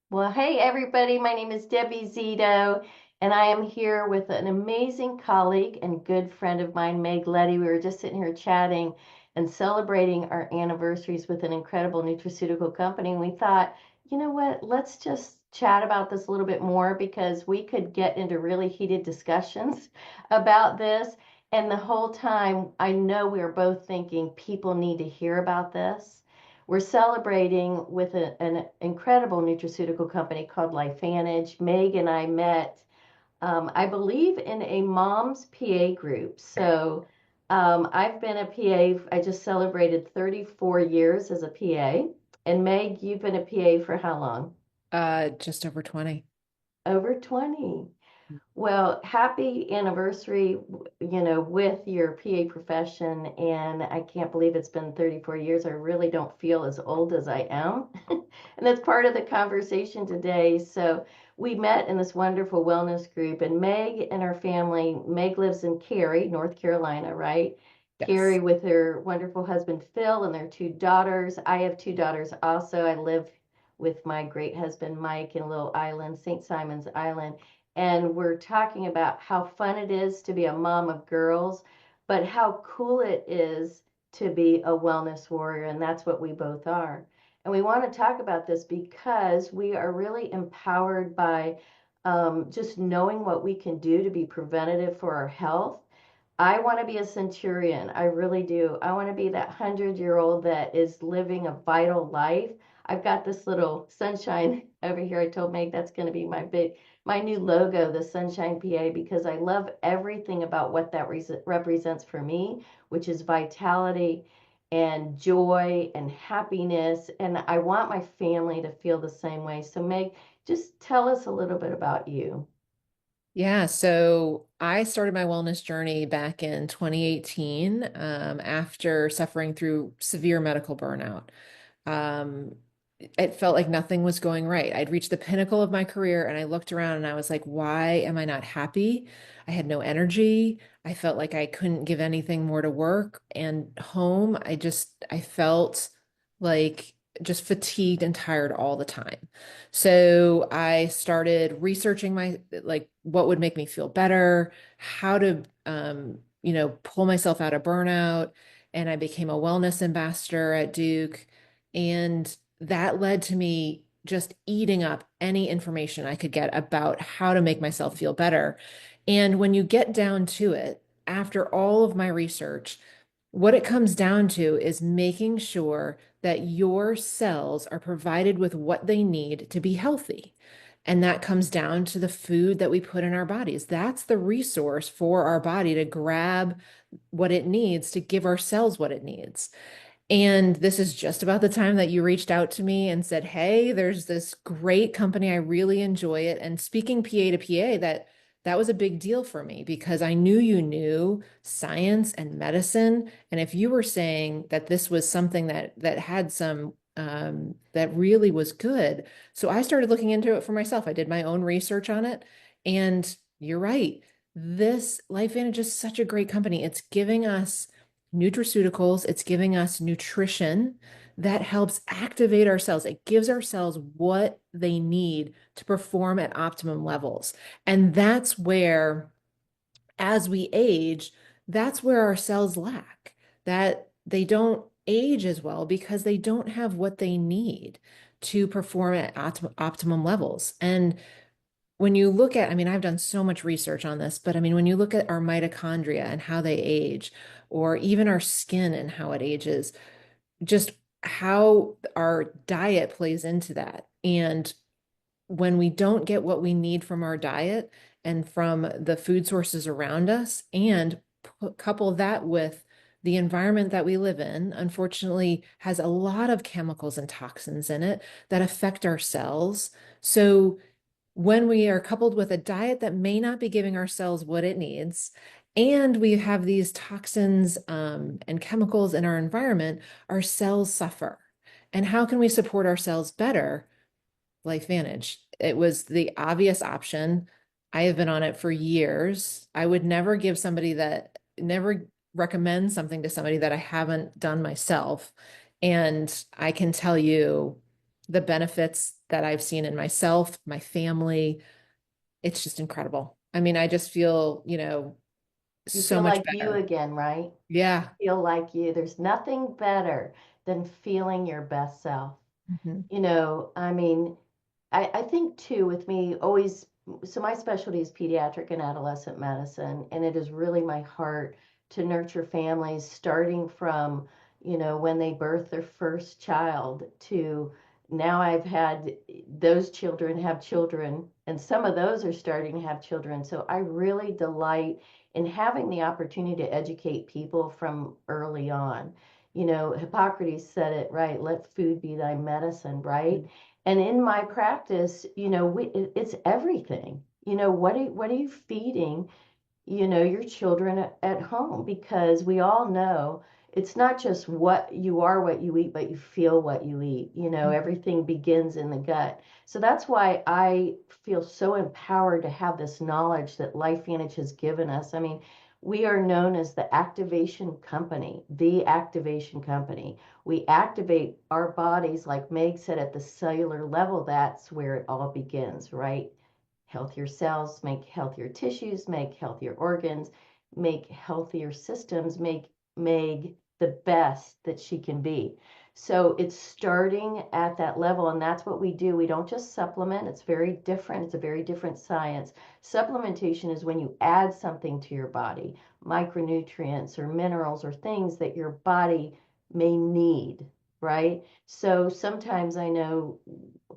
Well, hey everybody, my name is Debbie Zito, and I am here with an amazing colleague and good friend of mine, Meg Letty. We were just sitting here chatting and celebrating our anniversaries with an incredible nutraceutical company. And we thought, you know what, let's just chat about this a little bit more because we could get into really heated discussions about this. And the whole time, I know we are both thinking people need to hear about this. We're celebrating with an incredible nutraceutical company called LifeVantage. Meg and I met, I believe, in a mom's PA group. So I've been a PA, I just celebrated 34 years as a PA. And Meg, you've been a PA for how long? Just over 20. Over 20. Well, happy anniversary, with your PA profession. And I can't believe it's been 34 years. I really don't feel as old as I am. And that's part of the conversation today. So we met in this wonderful wellness group, and Meg and her family, Meg lives in Cary, North Carolina, right? Cary Yes. with her wonderful husband, Phil, and their two daughters. I have two daughters also. I live with my great husband, Mike, in a little island, St. Simon's Island, and we're talking about how fun it is to be a mom of girls, but how cool it is to be a wellness warrior, and that's what we both are. And we want to talk about this because we are really empowered by just knowing what we can do to be preventative for our health. I want to be a centurion. I really do. I want to be that 100-year-old that is living a vital life. I've got this little sunshine over here. I told Meg that's going to be my new logo, the Sunshine PA, because I love everything about what that represents for me, which is vitality and joy and happiness. And I want my family to feel the same way. So, Meg, just tell us a little bit about you. Yeah, so I started my wellness journey back in 2018 after suffering through severe medical burnout. Um, it felt like nothing was going right. I'd reached the pinnacle of my career and I looked around and I was like, why am I not happy? I had no energy. I felt like I couldn't give anything more to work and home. I felt like just fatigued and tired all the time. So I started researching like what would make me feel better, how to, pull myself out of burnout. And I became a wellness ambassador at Duke. And that led to me just eating up any information I could get about how to make myself feel better. And when you get down to it, after all of my research, what it comes down to is making sure that your cells are provided with what they need to be healthy. And that comes down to the food that we put in our bodies. That's the resource for our body to grab what it needs to give our cells what it needs. And this is just about the time that you reached out to me and said, "Hey, there's this great company. I really enjoy it." And speaking PA to PA, that was a big deal for me because I knew you knew science and medicine. And if you were saying that this was something that had some that really was good, so I started looking into it for myself. I did my own research on it, and you're right. This LifeVantage is such a great company. It's giving us nutraceuticals, it's giving us nutrition that helps activate our cells. It gives our cells what they need to perform at optimum levels. And that's where, as we age, that's where our cells lack, that they don't age as well because they don't have what they need to perform at optimum levels. And when you look at, I mean, I've done so much research on this, but I mean, when you look at our mitochondria and how they age, or even our skin and how it ages, just how our diet plays into that. And when we don't get what we need from our diet and from the food sources around us, and couple that with the environment that we live in, unfortunately, has a lot of chemicals and toxins in it that affect our cells. So, when we are coupled with a diet that may not be giving our cells what it needs, and we have these toxins and chemicals in our environment, our cells suffer. And how can we support our cells better? LifeVantage. It was the obvious option. I have been on it for years. I would never recommend something to somebody that I haven't done myself. And I can tell you, the benefits that I've seen in myself, my family, it's just incredible. I mean, I just feel, You so feel much like you better. again, right? Yeah. Feel like you. There's nothing better than feeling your best self. Mhm. I mean, I think too with me always, so my specialty is pediatric and adolescent medicine, and it is really my heart to nurture families starting from, when they birth their first child to now I've had those children have children, and some of those are starting to have children. So I really delight in having the opportunity to educate people from early on. Hippocrates said it right, let food be thy medicine, right? And in my practice, it's everything. What are you feeding, your children at home? Because we all know it's not just what you are, what you eat, but you feel what you eat. Everything begins in the gut. So that's why I feel so empowered to have this knowledge that LifeVantage has given us. I mean, we are known as the activation company, the activation company. We activate our bodies, like Meg said, at the cellular level. That's where it all begins, right? Healthier cells make healthier tissues, make healthier organs, make healthier systems, make Meg the best that she can be. So it's starting at that level, and that's what we do. We don't just supplement, it's very different. It's a very different science. Supplementation is when you add something to your body, micronutrients or minerals or things that your body may need, right? So sometimes I know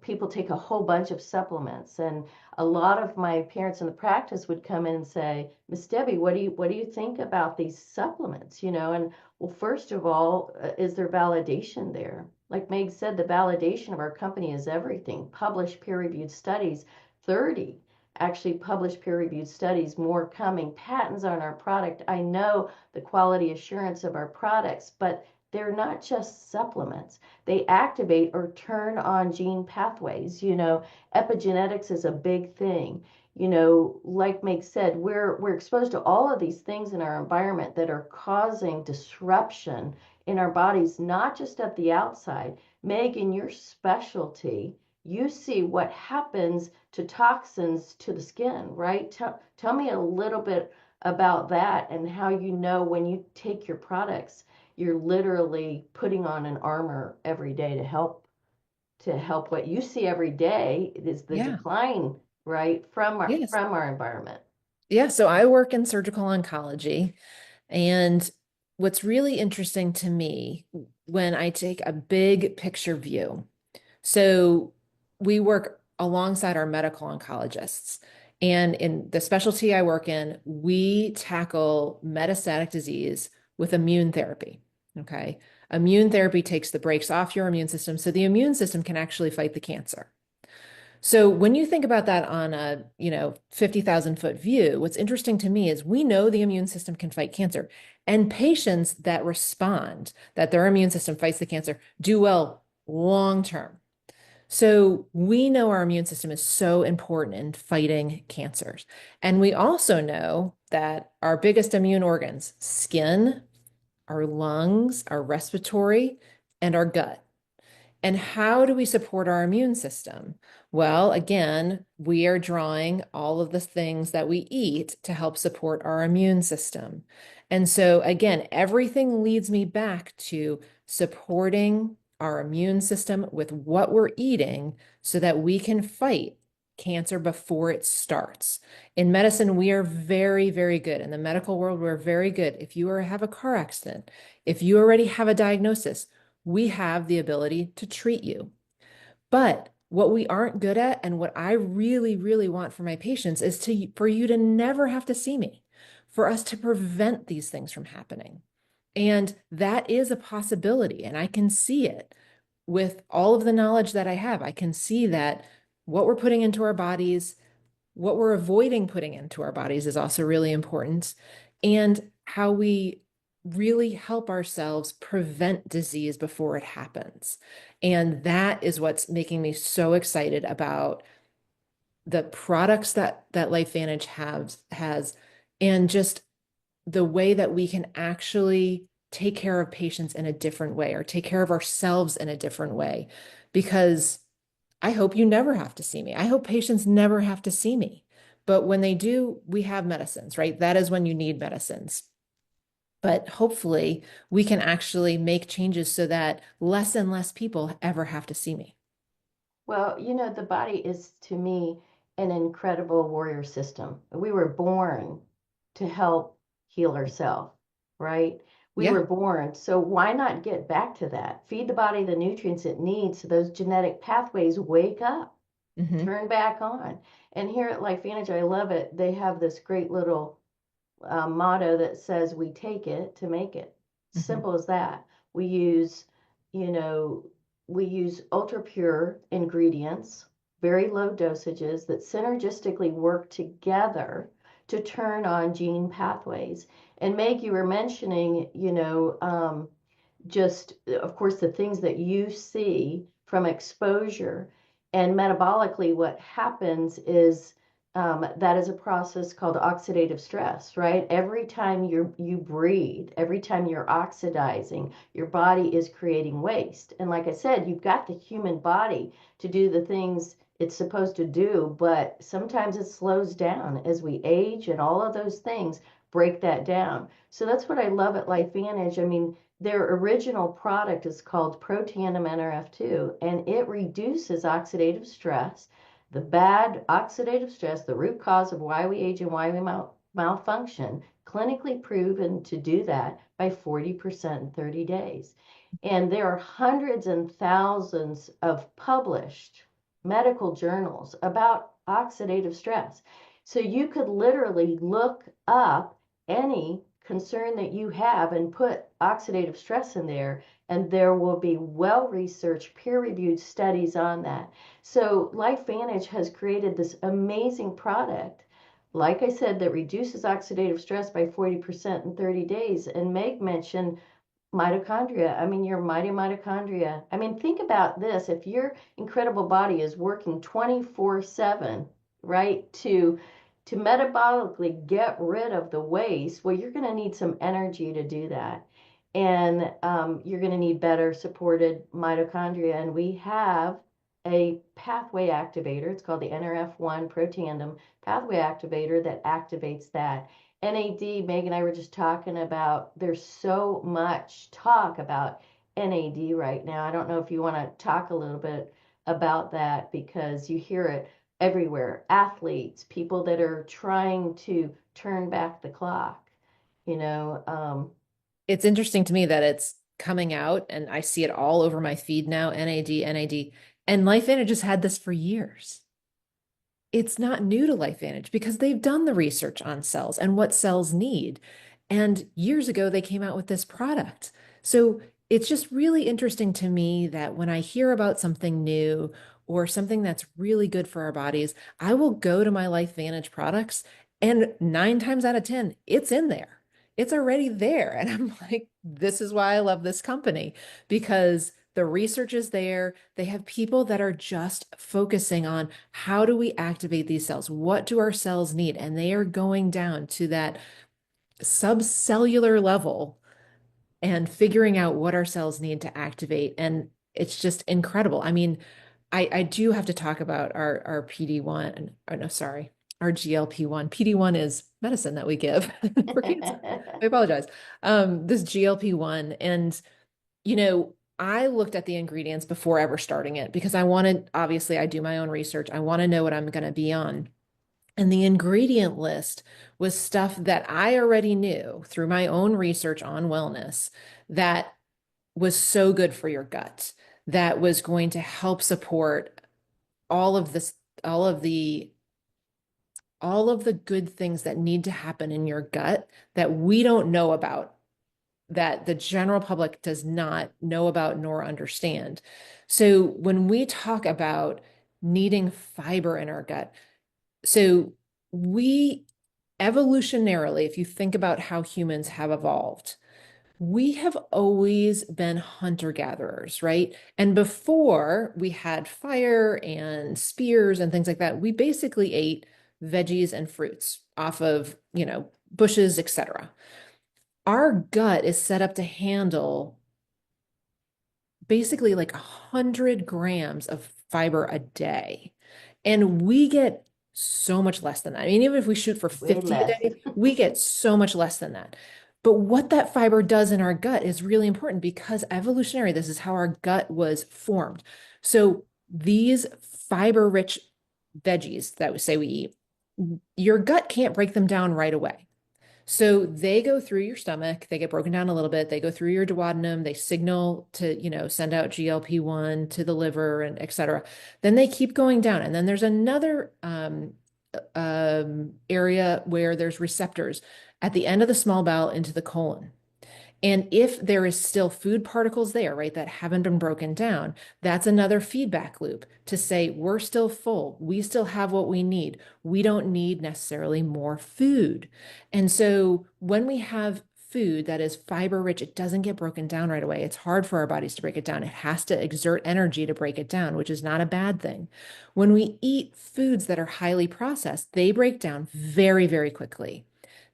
people take a whole bunch of supplements, and a lot of my parents in the practice would come in and say, Miss Debbie, what do you think about these supplements? And well, first of all, is there validation there? Like Meg said, the validation of our company is everything. Published peer-reviewed studies, 30 actually published peer-reviewed studies, more coming, patents on our product. I know the quality assurance of our products, but they're not just supplements. They activate or turn on gene pathways. Epigenetics is a big thing. Like Meg said, we're exposed to all of these things in our environment that are causing disruption in our bodies, not just at the outside. Meg, in your specialty, you see what happens to toxins to the skin, right? Tell me a little bit about that and how when you take your products, you're literally putting on an armor every day to help what you see every day is the Yeah. decline, right, from our Yes. from our environment. Yeah. So I work in surgical oncology. And what's really interesting to me when I take a big picture view, so we work alongside our medical oncologists. And in the specialty I work in, we tackle metastatic disease with immune therapy. Okay. Immune therapy takes the brakes off your immune system so the immune system can actually fight the cancer. So when you think about that on a, 50,000-foot view, what's interesting to me is we know the immune system can fight cancer, and patients that respond, that their immune system fights the cancer, do well long term. So we know our immune system is so important in fighting cancers. And we also know that our biggest immune organs, skin, our lungs, our respiratory, and our gut. And how do we support our immune system? Well, again, we are drawing all of the things that we eat to help support our immune system. And so, again, everything leads me back to supporting our immune system with what we're eating so that we can fight cancer before it starts. In medicine, we are very, very good. In the medical world, we're very good. If you have a car accident, if you already have a diagnosis, we have the ability to treat you. But what we aren't good at, and what I really, really want for my patients, is for you to never have to see me, for us to prevent these things from happening. And that is a possibility. And I can see it with all of the knowledge that I have. I can see that what we're putting into our bodies, what we're avoiding putting into our bodies is also really important, and how we really help ourselves prevent disease before it happens. And that is what's making me so excited about the products that LifeVantage has, and just the way that we can actually take care of patients in a different way or take care of ourselves in a different way. Because I hope you never have to see me. I hope patients never have to see me. But when they do, we have medicines, right? That is when you need medicines. But hopefully, we can actually make changes so that less and less people ever have to see me. Well, the body is to me an incredible warrior system. We were born to help heal ourselves, right? We Yeah. were born. So why not get back to that? Feed the body the nutrients it needs so those genetic pathways wake up, Hmm. turn back on. And here at LifeVantage, I love it. They have this great little motto that says we take it to make it. Hmm. Simple as that. We use, you know, we use ultra pure ingredients, very low dosages that synergistically work together to turn on gene pathways. And Meg, you were mentioning, just, of course, the things that you see from exposure. And metabolically, what happens is that is a process called oxidative stress, right? Every time you breathe, every time you're oxidizing, your body is creating waste. And like I said, you've got the human body to do the things it's supposed to do, but sometimes it slows down as we age, and all of those things break that down. So that's what I love at LifeVantage. I mean, their original product is called Protandim NRF2, and it reduces oxidative stress, the bad oxidative stress, the root cause of why we age and why we malfunction, clinically proven to do that by 40% in 30 days. And there are hundreds and thousands of published medical journals about oxidative stress. So you could literally look up any concern that you have and put oxidative stress in there, and there will be well-researched, peer-reviewed studies on that. So LifeVantage has created this amazing product, like I said, that reduces oxidative stress by 40% in 30 days. And Meg mentioned mitochondria. I mean, your mighty mitochondria. I mean, think about this. If your incredible body is working 24/7, right, to metabolically get rid of the waste, well, you're going to need some energy to do that. And you're going to need better supported mitochondria. And we have a pathway activator. It's called the NRF1 Protandim pathway activator that activates that. NAD, Meg and I were just talking about, there's so much talk about NAD right now. I don't know if you want to talk a little bit about that because you hear it everywhere. Athletes, people that are trying to turn back the clock, you know. It's interesting to me that it's coming out and I see it all over my feed now, NAD, NAD. And LifeVantage has had this for years. It's not new to LifeVantage because they've done the research on cells and what cells need. And years ago, they came out with this product. So it's just really interesting to me that when I hear about something new or something that's really good for our bodies, I will go to my LifeVantage products, and 9 times out of 10, it's in there. It's already there. And I'm like, this is why I love this company, because the research is there. They have people that are just focusing on how do we activate these cells? What do our cells need? And they are going down to that subcellular level and figuring out what our cells need to activate. And it's just incredible. I mean, I do have to talk about our PD-1, or no, sorry, our GLP-1. PD-1 is medicine that we give for cancer. I apologize. This GLP-1, and I looked at the ingredients before ever starting it because I wanted, obviously, I do my own research. I want to know what I'm going to be on. And the ingredient list was stuff that I already knew through my own research on wellness that was so good for your gut, that was going to help support all of this, all of the all of the good things that need to happen in your gut that we don't know about, that the general public does not know about nor understand. So when we talk about needing fiber in our gut, so we evolutionarily, if you think about how humans have evolved, we have always been hunter-gatherers, right? And before we had fire and spears and things like that, we basically ate veggies and fruits off of, bushes, etc. our gut is set up to handle basically like 100 grams of fiber a day. And we get so much less than that. I mean, even if we shoot for Way 50 a less. day, we get so much less than that. But what that fiber does in our gut is really important because evolutionary, this is how our gut was formed. So these fiber-rich veggies that we say we eat, your gut can't break them down right away. So they go through your stomach, they get broken down a little bit, they go through your duodenum, they signal to, send out GLP-1 to the liver and et cetera. Then they keep going down. And then there's another area where there's receptors at the end of the small bowel into the colon. And if there is still food particles there, right, that haven't been broken down, that's another feedback loop to say, we're still full. We still have what we need. We don't need necessarily more food. And so when we have food that is fiber rich, it doesn't get broken down right away. It's hard for our bodies to break it down. It has to exert energy to break it down, which is not a bad thing. When we eat foods that are highly processed, they break down very, very quickly.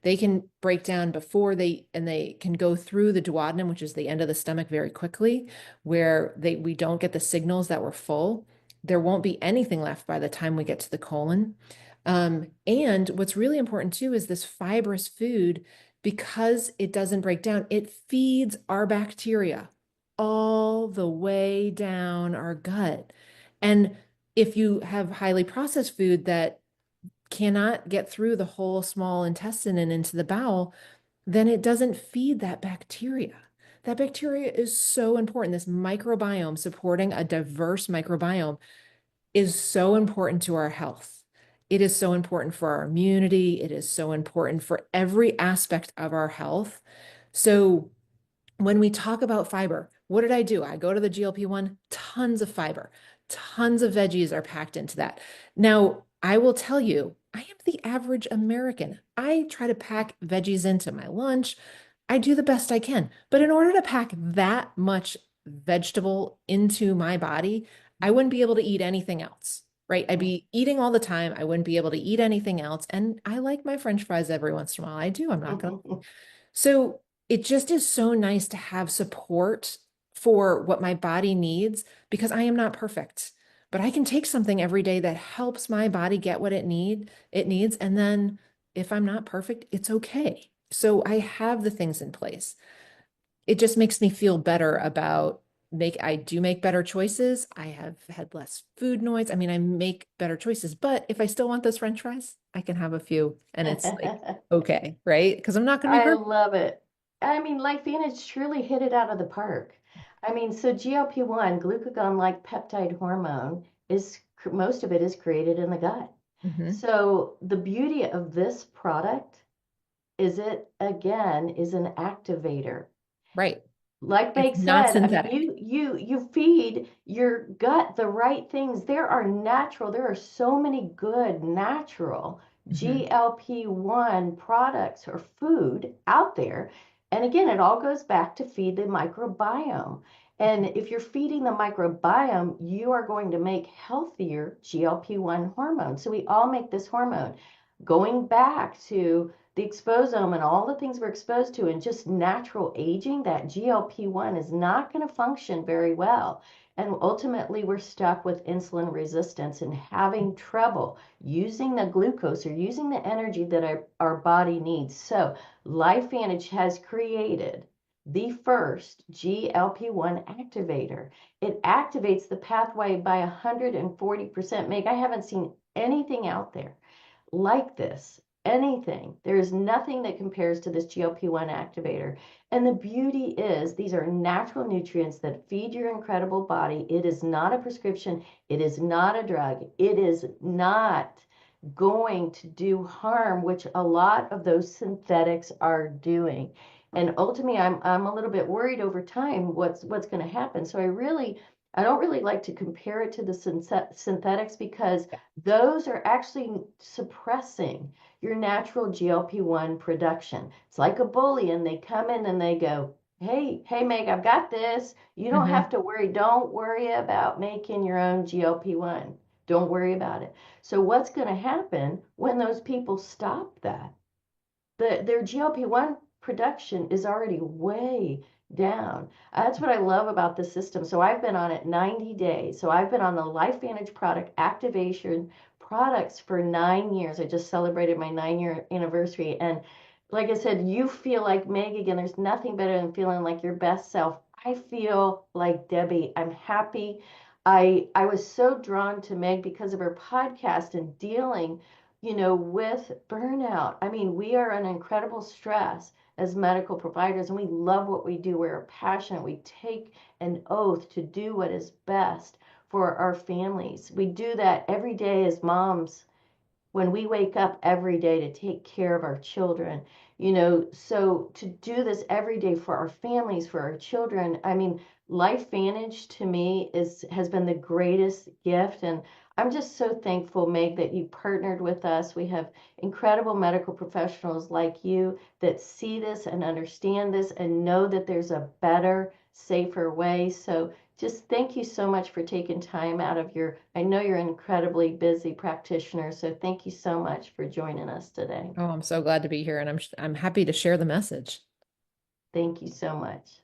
They can break down and they can go through the duodenum, which is the end of the stomach, very quickly, where we don't get the signals that we're full. There won't be anything left by the time we get to the colon. And what's really important too is this fibrous food, because it doesn't break down, it feeds our bacteria all the way down our gut. And if you have highly processed food that cannot get through the whole small intestine and into the bowel, then it doesn't feed that bacteria. That bacteria is so important. This microbiome, supporting a diverse microbiome, is so important to our health. It is so important for our immunity. It is so important for every aspect of our health. So, when we talk about fiber, what did I do? I go to the GLP-1, tons of fiber, tons of veggies are packed into that. Now, I will tell you, I am the average American. I try to pack veggies into my lunch. I do the best I can. But in order to pack that much vegetable into my body, I wouldn't be able to eat anything else, right? I'd be eating all the time. I wouldn't be able to eat anything else. And I like my French fries every once in a while. I do. I'm not going to. So it just is so nice to have support for what my body needs because I am not perfect. But I can take something every day that helps my body get what it needs. And then if I'm not perfect, it's okay. So I have the things in place. It just makes me feel better about I do make better choices. I have had less food noise. I mean, I make better choices, but if I still want those French fries, I can have a few and it's like okay, right? Because I'm not going to be I perfect. love it. I mean, like Vantage truly hit it out of the park. I mean, so GLP-1, glucagon-like peptide hormone, most of it is created in the gut. Mhm. So the beauty of this product is it again is an activator. Right. Like It's Meg not said, I mean, synthetic. you feed your gut the right things. There are so many good natural Mhm. GLP-1 products or food out there. And again, it all goes back to feed the microbiome. And if you're feeding the microbiome, you are going to make healthier GLP-1 hormones. So we all make this hormone. Going back to the exposome and all the things we're exposed to and just natural aging, that GLP-1 is not going to function very well. And ultimately, we're stuck with insulin resistance and having trouble using the glucose or using the energy that our body needs. So, LifeVantage has created the first GLP-1 activator. It activates the pathway by 140%. Meg, I haven't seen anything out there like this. Anything. There is nothing that compares to this GLP-1 activator. And the beauty is these are natural nutrients that feed your incredible body. It is not a prescription. It is not a drug. It is not going to do harm, which a lot of those synthetics are doing. And ultimately, I'm a little bit worried over time what's going to happen. So I don't really like to compare it to the synthetics because those are actually suppressing your natural GLP-1 production. It's like a bully, and they come in and they go, hey, Meg, I've got this. You don't have Mhm. to worry. Don't worry about making your own GLP-1. Don't worry about it. So what's going to happen when those people stop that? Their GLP-1 production is already way down. That's what I love about the system. So I've been on it 90 days. So I've been on the LifeVantage product activation products for 9 years. I just celebrated my 9 year anniversary. And like I said, you feel like Meg again. There's nothing better than feeling like your best self. I feel like Debbie. I'm happy. I was so drawn to Meg because of her podcast and dealing, with burnout. I mean, we are an incredible stress as medical providers, and we love what we do. We're passionate. We take an oath to do what is best for our families. We do that every day as moms when we wake up every day to take care of our children, so to do this every day for our families, for our children. I mean, LifeVantage to me is has been the greatest gift, and I'm just so thankful, Meg, that you partnered with us. We have incredible medical professionals like you that see this and understand this and know that there's a better, safer way. So just thank you so much for taking time out of your, I know you're an incredibly busy practitioner, so thank you so much for joining us today. Oh, I'm so glad to be here and I'm happy to share the message. Thank you so much.